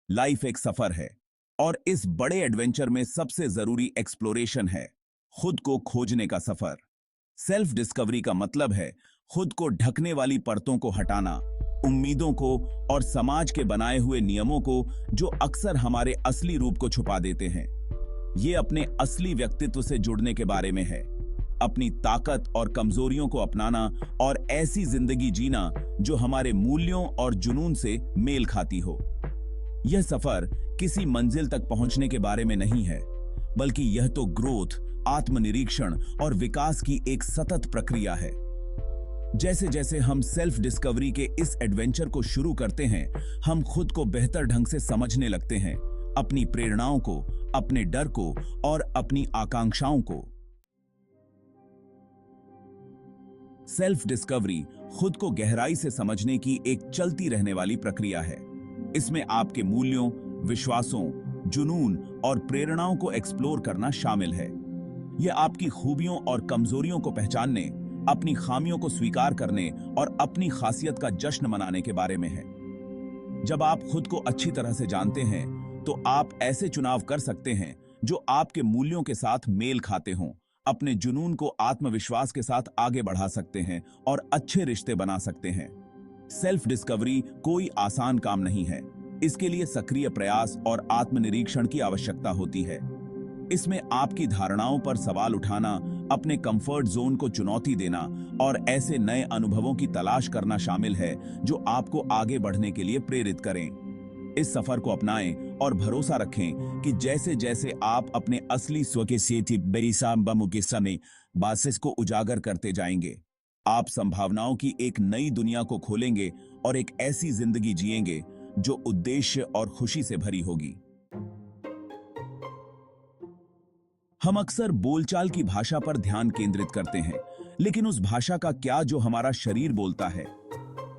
Life एक सफर है और इस बड़े एडवेंचर में सबसे जरूरी एक्सप्लोरेशन है, खुद को खोजने का सफर। सेल्फ डिस्कवरी का मतलब है खुद को ढकने वाली परतों को हटाना, उम्मीदों को और समाज के बनाए हुए नियमों को जो अक्सर हमारे असली रूप को छुपा देते हैं। ये अपने असली व्यक्तित्व से जुड़ने के बारे में है, अपनी ताकत और कमजोरियों को अपनाना और ऐसी जिंदगी जीना जो हमारे मूल्यों और जुनून से मेल खाती हो। यह सफर किसी मंजिल तक पहुंचने के बारे में नहीं है, बल्कि यह तो ग्रोथ, आत्मनिरीक्षण और विकास की एक सतत प्रक्रिया है। जैसे जैसे हम सेल्फ डिस्कवरी के इस एडवेंचर को शुरू करते हैं, हम खुद को बेहतर ढंग से समझने लगते हैं, अपनी प्रेरणाओं को, अपने डर को और अपनी आकांक्षाओं को। सेल्फ डिस्कवरी खुद को गहराई से समझने की एक चलती रहने वाली प्रक्रिया है। इसमें आपके मूल्यों, विश्वासों, जुनून और प्रेरणाओं को एक्सप्लोर करना शामिल है। यह आपकी खूबियों और कमजोरियों को पहचानने, अपनी खामियों को स्वीकार करने और अपनी खासियत का जश्न मनाने के बारे में है। जब आप खुद को अच्छी तरह से जानते हैं, तो आप ऐसे चुनाव कर सकते हैं जो आपके मूल्यों के साथ मेल खाते हों, अपने जुनून को आत्मविश्वास के साथ आगे बढ़ा सकते हैं और अच्छे रिश्ते बना सकते हैं। सेल्फ डिस्कवरी कोई आसान काम नहीं है। इसके लिए सक्रिय प्रयास और आत्मनिरीक्षण की आवश्यकता होती है। इसमें आपकी धारणाओं पर सवाल उठाना, अपने कंफर्ट जोन को चुनौती देना और ऐसे नए अनुभवों की तलाश करना शामिल है जो आपको आगे बढ़ने के लिए प्रेरित करें। इस सफर को अपनाएं और भरोसा रखें कि जैसे जैसे आप अपने असली स्व के सेति बेरिसाम्बमु के समय बासिस को उजागर करते जाएंगे, आप संभावनाओं की एक नई दुनिया को खोलेंगे और एक ऐसी जिंदगी जिएंगे जो उद्देश्य और खुशी से भरी होगी। हम अक्सर बोलचाल की भाषा पर ध्यान केंद्रित करते हैं, लेकिन उस भाषा का क्या जो हमारा शरीर बोलता है?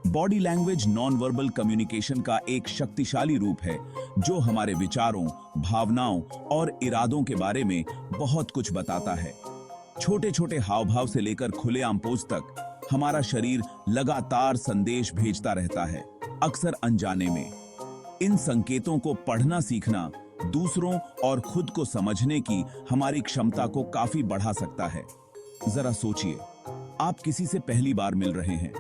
Body language non verbal communication का एक शक्तिशाली रूप है जो हमारे विचारों, भावनाओं और इरादों के बारे में बहुत कुछ बताता है। छोटे छोटे हाव भाव से लेकर खुलेआम पोज तक हमारा शरीर लगातार संदेश भेजता रहता है, अक्सर अनजाने में। इन संकेतों को पढ़ना सीखना दूसरों और खुद को समझने की हमारी क्षमता को काफी बढ़ा सकता है। जरा सोचिए, आप किसी से पहली बार मिल रहे हैं।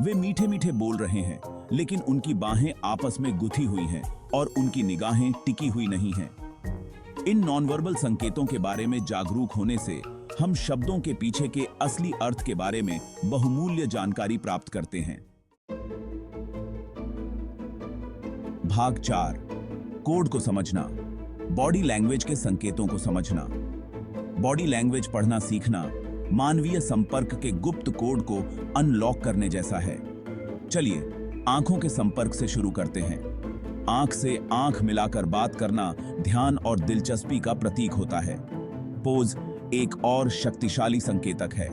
वे मीठे मीठे बोल रहे हैं, लेकिन उनकी बाहें आपस में गुथी हुई हैं और उनकी निगाहें टिकी हुई नहीं हैं। इन नॉनवर्बल संकेतों के बारे में जागरूक होने से हम शब्दों के पीछे के असली अर्थ के बारे में बहुमूल्य जानकारी प्राप्त करते हैं। भाग 4, कोड को समझना, बॉडी लैंग्वेज के संकेतों को समझना। बॉडी लैंग्वेज पढ़ना सीखना मानवीय संपर्क के गुप्त कोड को अनलॉक करने जैसा है। चलिए आंखों के संपर्क से शुरू करते हैं। आंख से आंख मिलाकर बात करना ध्यान और दिलचस्पी का प्रतीक होता है। पोज एक और शक्तिशाली संकेतक है।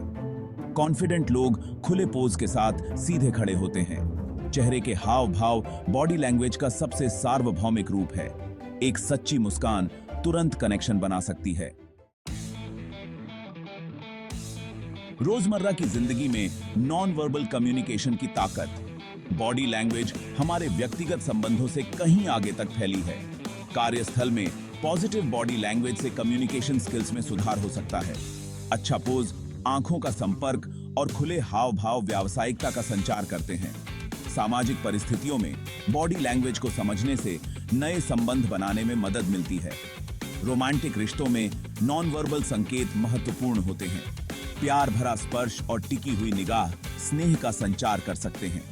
कॉन्फिडेंट लोग खुले पोज के साथ सीधे खड़े होते हैं। चेहरे के हाव भाव बॉडी लैंग्वेज का सबसे सार्वभौमिक रूप है। एक सच्ची मुस्कान तुरंत कनेक्शन बना सकती है। रोजमर्रा की जिंदगी में नॉन वर्बल कम्युनिकेशन की ताकत। बॉडी लैंग्वेज हमारे व्यक्तिगत संबंधों से कहीं आगे तक फैली है। कार्यस्थल में पॉजिटिव बॉडी लैंग्वेज से कम्युनिकेशन स्किल्स में सुधार हो सकता है। अच्छा पोज, आंखों का संपर्क और खुले हाव भाव व्यावसायिकता का संचार करते हैं। सामाजिक परिस्थितियों में बॉडी लैंग्वेज को समझने से नए संबंध बनाने में मदद मिलती है। रोमांटिक रिश्तों में नॉन वर्बल संकेत महत्वपूर्ण होते हैं। प्यार भरा स्पर्श और टिकी हुई निगाह स्नेह का संचार कर सकते हैं।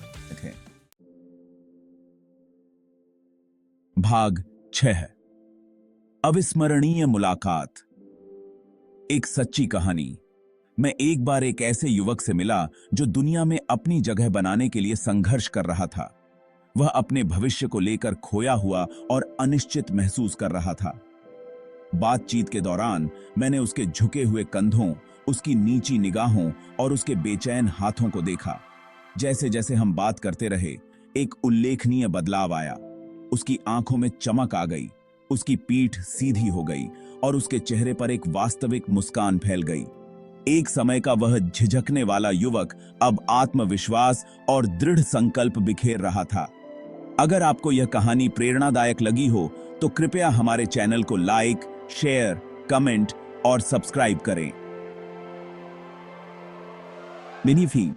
भाग 6, अविस्मरणीय मुलाकात। एक सच्ची कहानी। मैं एक बार एक ऐसे युवक से मिला जो दुनिया में अपनी जगह बनाने के लिए संघर्ष कर रहा था। वह अपने भविष्य को लेकर खोया हुआ और अनिश्चित महसूस कर रहा था। बातचीत के दौरान मैंने उसके झुके हुए कंधों, उसकी नीची निगाहों और उसके बेचैन हाथों को देखा। जैसे जैसे हम बात करते रहे, एक उल्लेखनीय बदलाव आया। उसकी आंखों में चमक आ गई, उसकी पीठ सीधी हो गई और उसके चेहरे पर एक वास्तविक मुस्कान फैल गई। एक समय का वह झिझकने वाला युवक अब आत्मविश्वास और दृढ़ संकल्प बिखेर रहा था। अगर आपको यह कहानी प्रेरणादायक लगी हो तो कृपया हमारे चैनल को लाइक, शेयर, कमेंट और सब्सक्राइब करें। मिनी फी